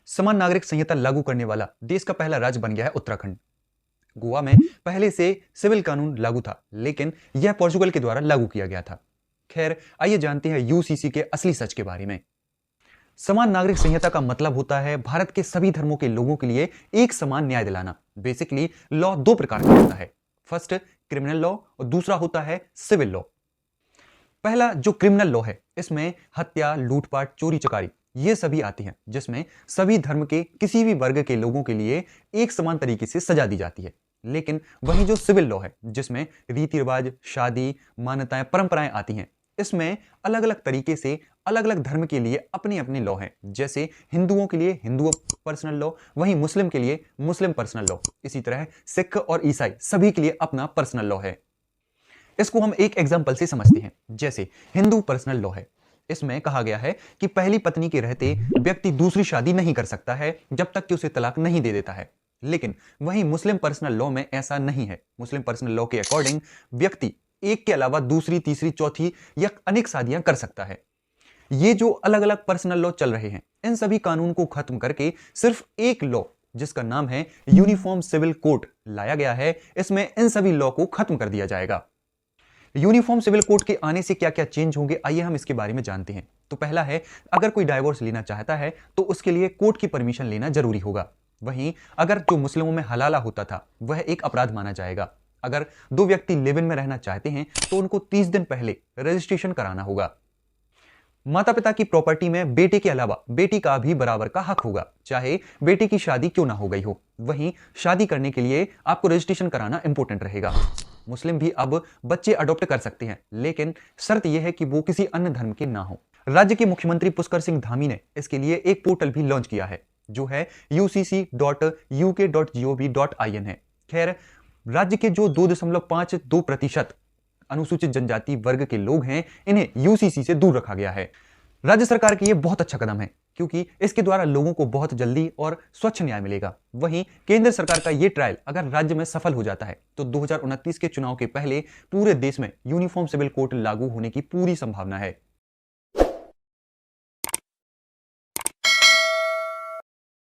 समान नागरिक संहिता लागू करने वाला देश का पहला राज्य बन गया है उत्तराखंड। गोवा में पहले से सिविल कानून लागू था, लेकिन यह पोर्चुगल के द्वारा लागू किया गया था। खैर, आइए जानते हैं यूसीसी के असली सच के बारे में। समान नागरिक संहिता का मतलब होता है भारत के सभी धर्मों के लोगों के लिए एक समान न्याय दिलाना। बेसिकली लॉ दो प्रकार का होता है, फर्स्ट क्रिमिनल लॉ और दूसरा होता है सिविल लॉ। पहला जो क्रिमिनल लॉ है, इसमें हत्या, लूटपाट, चोरी चकारी ये सभी आती हैं, जिसमें सभी धर्म के किसी भी वर्ग के लोगों के लिए एक समान तरीके से सजा दी जाती है। लेकिन वहीं जो सिविल लॉ है, जिसमें रीति रिवाज, शादी, मान्यताएं, परंपराएं आती हैं, इसमें अलग अलग तरीके से अलग अलग धर्म के लिए अपने अपने लॉ हैं। जैसे हिंदुओं के लिए हिंदू पर्सनल लॉ, वहीं मुस्लिम के लिए मुस्लिम पर्सनल लॉ। इसी तरह सिख और ईसाई सभी के लिए अपना पर्सनल लॉ है। इसको हम एक एग्जाम्पल से समझते हैं। जैसे हिंदू पर्सनल लॉ है, इसमें कहा गया है कि पहली पत्नी के रहते व्यक्ति दूसरी शादी नहीं कर सकता है जब तक कि उसे तलाक नहीं दे देता है। लेकिन वहीं मुस्लिम पर्सनल लॉ में ऐसा नहीं है। मुस्लिम पर्सनल लॉ के अकॉर्डिंग व्यक्ति एक के अलावा दूसरी, तीसरी, चौथी या अनेक शादियां कर सकता है। ये जो अलग अलग पर्सनल लॉ चल रहे हैं, इन सभी कानून को खत्म करके सिर्फ एक लॉ, जिसका नाम है यूनिफॉर्म सिविल कोड, लाया गया है। इसमें इन सभी लॉ को खत्म कर दिया जाएगा। यूनिफॉर्म सिविल कोड के आने से क्या क्या चेंज होंगे, आइए हम इसके बारे में जानते हैं। तो पहला है, अगर कोई डाइवोर्स लेना चाहता है तो उसके लिए कोर्ट की परमिशन लेना जरूरी होगा। वहीं अगर जो मुस्लिमों में हलाला होता था वह एक अपराध माना जाएगा। अगर दो व्यक्ति लिव इन में रहना चाहते हैं तो उनको 30 दिन पहले रजिस्ट्रेशन कराना होगा। माता पिता की प्रॉपर्टी में बेटे के अलावा बेटी का भी बराबर का हक होगा, चाहे बेटे की शादी क्यों ना हो गई हो। वहीं शादी करने के लिए आपको रजिस्ट्रेशन कराना इंपॉर्टेंट रहेगा। मुस्लिम भी अब बच्चे अडॉप्ट कर सकते हैं, लेकिन शर्त यह है कि वो किसी अन्य धर्म के ना हो। राज्य के मुख्यमंत्री पुष्कर सिंह धामी ने इसके लिए एक पोर्टल भी लॉन्च किया है, जो है ucc.uk.gov.in है। खैर, राज्य के जो 2.52% अनुसूचित जनजाति वर्ग के लोग हैं, इन्हें यूसीसी से दूर रखा गया है। राज्य सरकार के ये बहुत अच्छा कदम है, क्योंकि इसके द्वारा लोगों को बहुत जल्दी और स्वच्छ न्याय मिलेगा। वहीं केंद्र सरकार का ये ट्रायल अगर राज्य में सफल हो जाता है तो 2029 के चुनाव के पहले पूरे देश में यूनिफॉर्म सिविल कोड लागू होने की पूरी संभावना है।